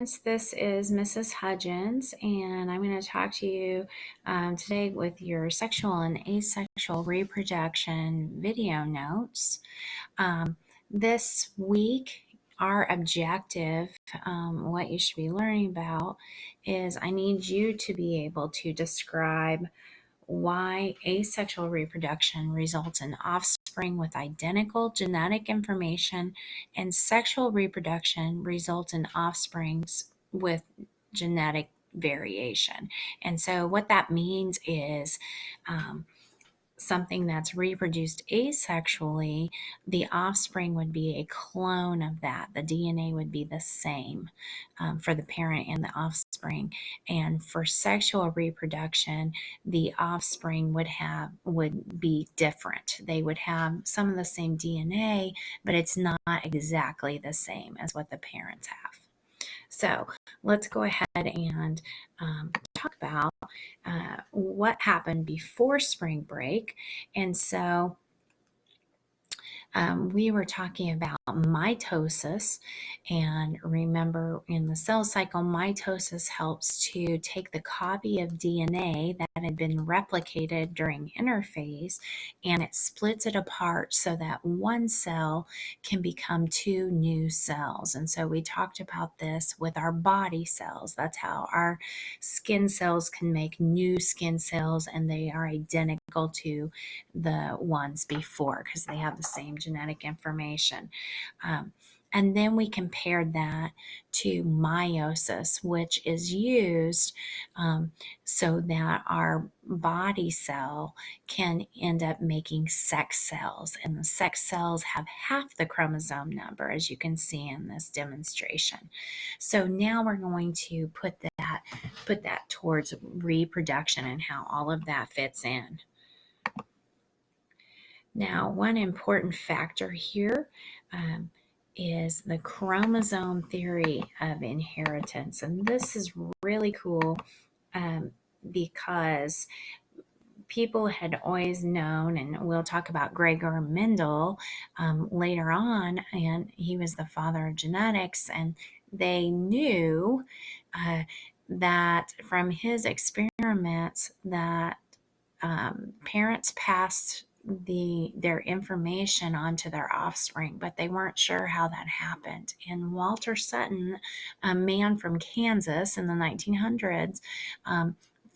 This is Mrs. Hudgeons, and I'm going to talk to you today with your sexual and asexual reproduction video notes. This week, our objective, what you should be learning about, is I need you to be able to describe why asexual reproduction results in offspring with identical genetic information and sexual reproduction results in offsprings with genetic variation. And so what that means is something that's reproduced asexually, the offspring would be a clone of that. The DNA would be the same for the parent and the offspring. And for sexual reproduction, the offspring would be different. They would have some of the same DNA, but it's not exactly the same as what the parents have. So let's go ahead and talk about what happened before spring break. And so we were talking about mitosis, and remember in the cell cycle, mitosis helps to take the copy of DNA that had been replicated during interphase and it splits it apart so that one cell can become two new cells. And so we talked about this with our body cells. That's how our skin cells can make new skin cells, and they are identical to the ones before because they have the same genetic information. And then we compared that to meiosis, which is used so that our body cell can end up making sex cells. And the sex cells have half the chromosome number, as you can see in this demonstration. So now we're going to put that towards reproduction and how all of that fits in. Now, one important factor here is the chromosome theory of inheritance. And this is really cool because people had always known, and we'll talk about Gregor Mendel later on, and he was the father of genetics, and they knew that from his experiments that parents passed their information onto their offspring, but they weren't sure how that happened. And Walter Sutton, a man from Kansas in the 1900s,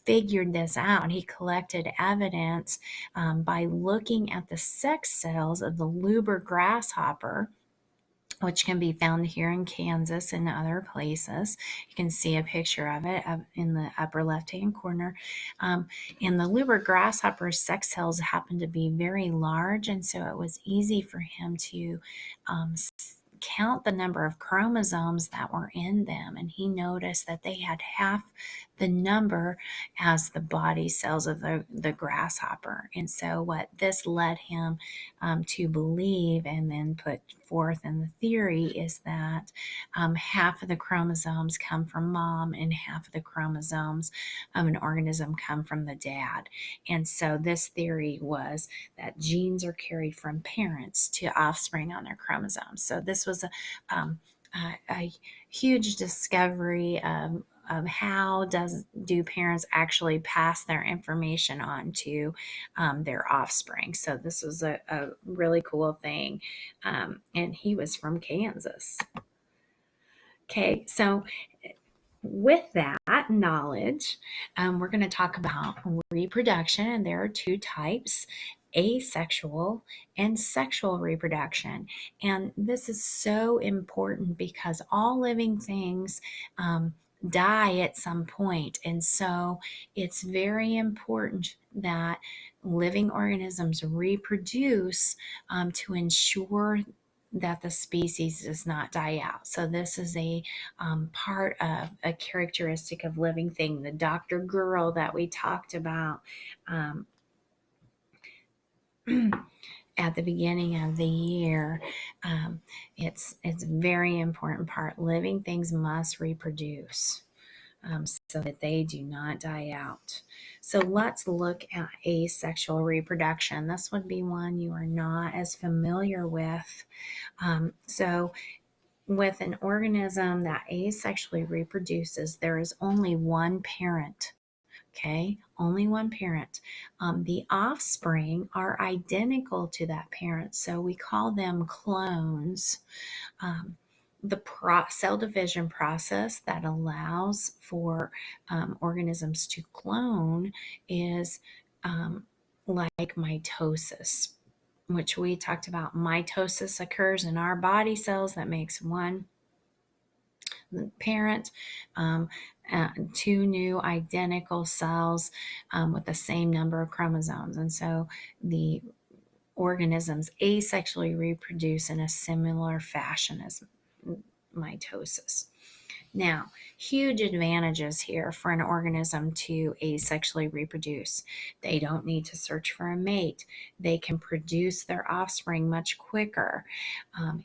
figured this out. He collected evidence by looking at the sex cells of the Luber grasshopper, which can be found here in Kansas and other places. You can see a picture of it in the upper left-hand corner. And the Luber grasshopper's sex cells happened to be very large, and so it was easy for him to count the number of chromosomes that were in them, and he noticed that they had half the number as the body cells of the grasshopper. And so what this led him to believe and then put forth in the theory is that half of the chromosomes come from mom and half of the chromosomes of an organism come from the dad. And so this theory was that genes are carried from parents to offspring on their chromosomes. So this was a huge discovery of how do parents actually pass their information on to their offspring. So this was a really cool thing. And he was from Kansas. Okay, so with that knowledge, we're going to talk about reproduction, and there are two types: asexual and sexual reproduction. And this is so important because all living things die at some point. And so it's very important that living organisms reproduce to ensure that the species does not die out. So this is a part of a characteristic of living thing. The Dr. Girl that we talked about at the beginning of the year, it's a very important part. Living things must reproduce so that they do not die out. So let's look at asexual reproduction. This would be one you are not as familiar with. So with an organism that asexually reproduces, there is only one parent. Okay, only one parent. The offspring are identical to that parent, so we call them clones. Um, the cell division process that allows for organisms to clone is like mitosis, which we talked about. Mitosis occurs in our body cells that makes one parent, um, two new identical cells with the same number of chromosomes. And so the organisms asexually reproduce in a similar fashion as mitosis. Now, huge advantages here for an organism to asexually reproduce. They don't need to search for a mate. They can produce their offspring much quicker.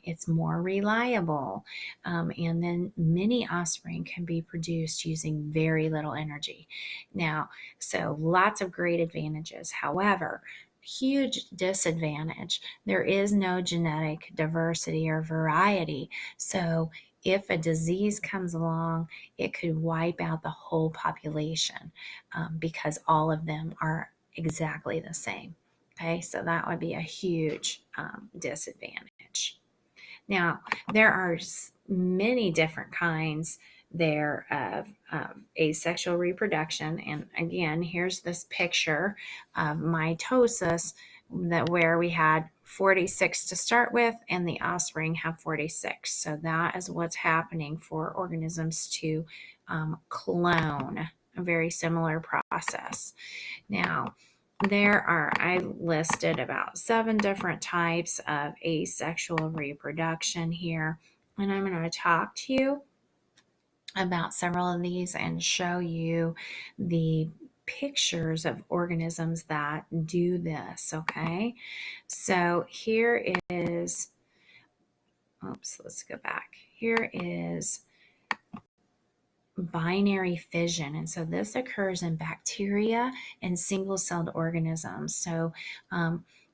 It's more reliable. And then many offspring can be produced using very little energy. Now, so lots of great advantages. However, huge disadvantage. There is no genetic diversity or variety. So if a disease comes along, it could wipe out the whole population because all of them are exactly the same. Okay, so that would be a huge disadvantage. Now, there are many different kinds there of asexual reproduction. And again, here's this picture of mitosis that where we had 46 to start with and the offspring have 46. So that is what's happening for organisms to clone, a very similar process. Now, I listed about 7 different types of asexual reproduction here, and I'm going to talk to you about several of these and show you the pictures of organisms that do this, okay? So here is, let's go back. Here is binary fission. And so this occurs in bacteria and single-celled organisms. So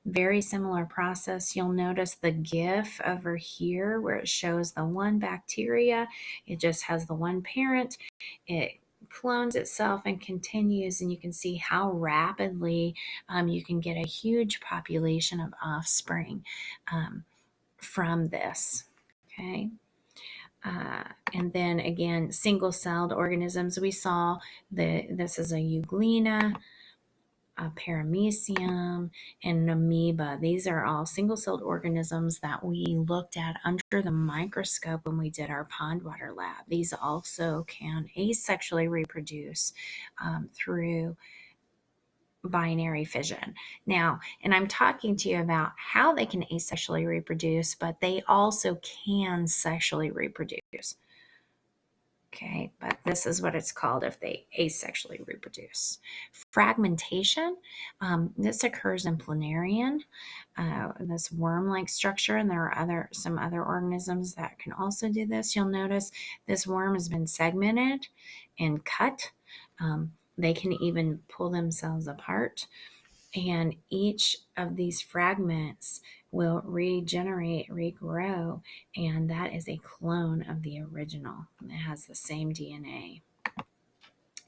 very similar process. You'll notice the GIF over here where it shows the one bacteria. It just has the one parent. It clones itself and continues, and you can see how rapidly you can get a huge population of offspring from this. Okay. And then again, single-celled organisms. We saw this is a euglena, a paramecium, and an amoeba. These are all single-celled organisms that we looked at under the microscope when we did our pond water lab. These also can asexually reproduce through binary fission. Now, and I'm talking to you about how they can asexually reproduce, but they also can sexually reproduce. Okay, but this is what it's called if they asexually reproduce. Fragmentation, this occurs in planarian, this worm-like structure, and there are some other organisms that can also do this. You'll notice this worm has been segmented and cut. They can even pull themselves apart, and each of these fragments will regenerate, regrow, and that is a clone of the original. It has the same DNA.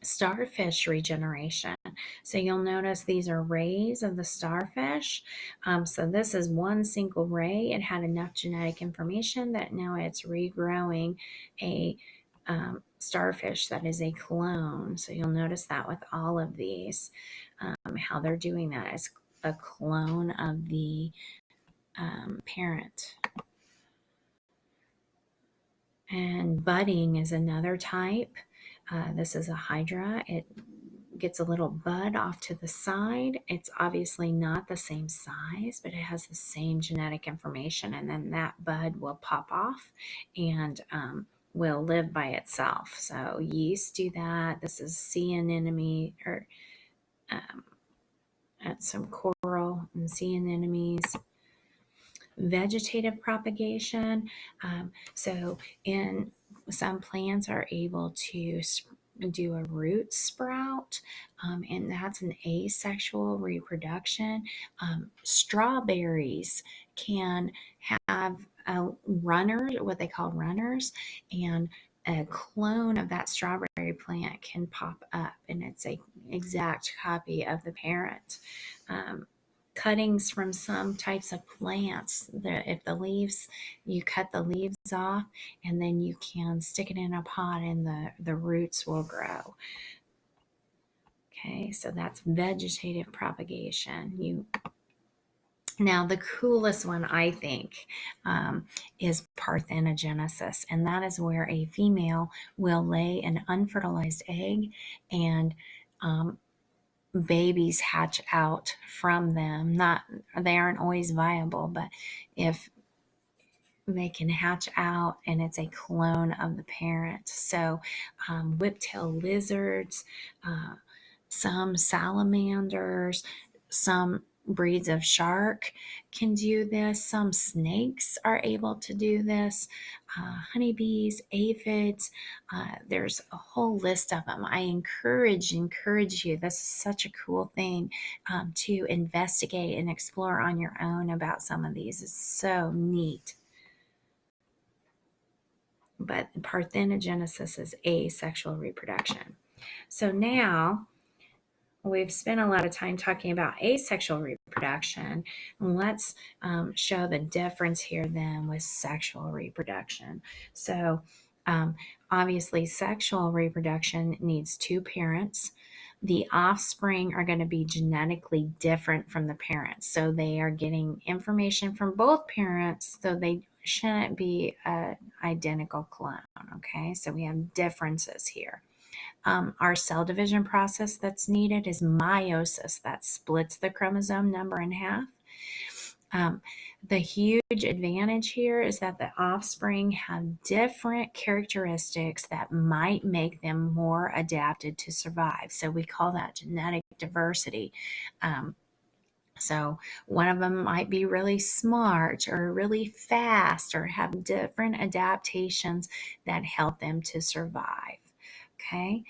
Starfish regeneration. So you'll notice these are rays of the starfish. So this is one single ray. It had enough genetic information that now it's regrowing a starfish that is a clone. So you'll notice that with all of these, how they're doing that is a clone of the parent. And budding is another type. This is a hydra. It gets a little bud off to the side. It's obviously not the same size, but it has the same genetic information. And then that bud will pop off and will live by itself. So yeast do that. This is sea anemone, or some coral and sea anemones. Vegetative propagation. So in some plants are able to do a root sprout, and that's an asexual reproduction. Strawberries can have runners, what they call runners, and a clone of that strawberry plant can pop up, and it's a exact copy of the parent. Um, Cuttings from some types of plants, if the leaves, you cut the leaves off, and then you can stick it in a pot, and the roots will grow. Okay, so that's vegetative propagation. Now, the coolest one, I think, is parthenogenesis, and that is where a female will lay an unfertilized egg, and babies hatch out from them. They aren't always viable, but if they can hatch out, and it's a clone of the parent. So, whiptail lizards, uh, some salamanders, some breeds of shark can do this. Some snakes are able to do this. Honeybees, aphids. There's a whole list of them. I encourage you. This is such a cool thing to investigate and explore on your own about some of these. It's so neat. But parthenogenesis is asexual reproduction. So now we've spent a lot of time talking about asexual reproduction. Let's show the difference here then with sexual reproduction. So obviously sexual reproduction needs two parents. The offspring are going to be genetically different from the parents. So they are getting information from both parents, so they shouldn't be an identical clone. Okay, so we have differences here. Our cell division process that's needed is meiosis, that splits the chromosome number in half. The huge advantage here is that the offspring have different characteristics that might make them more adapted to survive. So we call that genetic diversity. So one of them might be really smart or really fast or have different adaptations that help them to survive. Okay.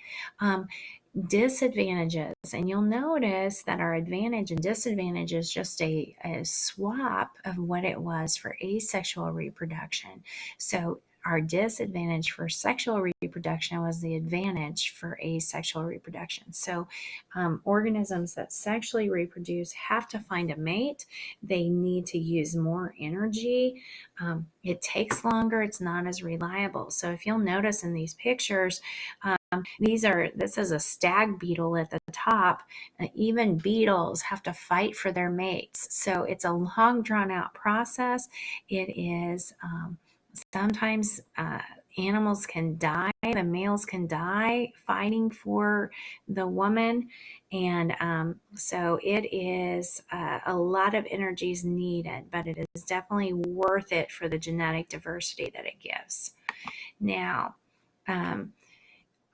Disadvantages, and you'll notice that our advantage and disadvantage is just a swap of what it was for asexual reproduction. So our disadvantage for sexual reproduction was the advantage for asexual reproduction. So organisms that sexually reproduce have to find a mate. They need to use more energy. It takes longer. It's not as reliable. So if you'll notice in these pictures, this is a stag beetle at the top. Even beetles have to fight for their mates. So it's a long drawn out process. It is sometimes animals can die, the males can die fighting for the woman. And so it is a lot of energy is needed, but it is definitely worth it for the genetic diversity that it gives. Now,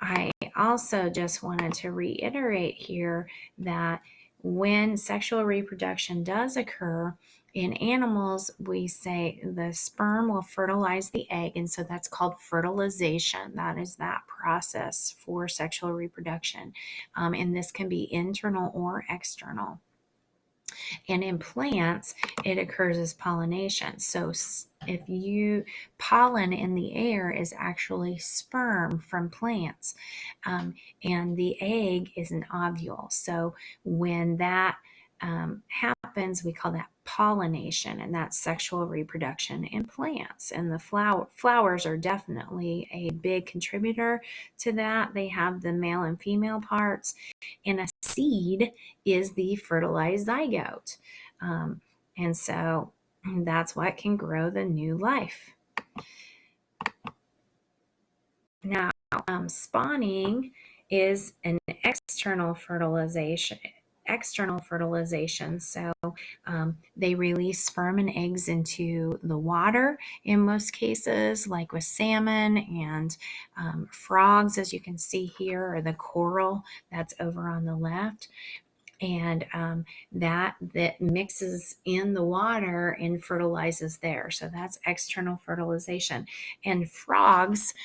I also just wanted to reiterate here that when sexual reproduction does occur in animals, we say the sperm will fertilize the egg, and so that's called fertilization. That is that process for sexual reproduction, and this can be internal or external. And in plants, it occurs as pollination. So if pollen in the air is actually sperm from plants, and the egg is an ovule. So when that happens, we call that pollination, and that's sexual reproduction in plants. And the flowers are definitely a big contributor to that. They have the male and female parts, and a seed is the fertilized zygote. And so that's what can grow the new life. Now, spawning is an external fertilization. So they release sperm and eggs into the water in most cases, like with salmon and frogs, as you can see here, or the coral that's over on the left. And that mixes in the water and fertilizes there. So that's external fertilization. And frogs,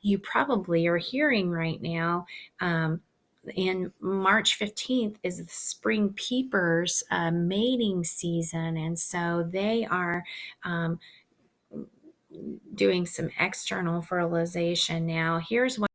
you probably are hearing right now, in March 15th is the spring peepers mating season. And so they are doing some external fertilization now. Here's what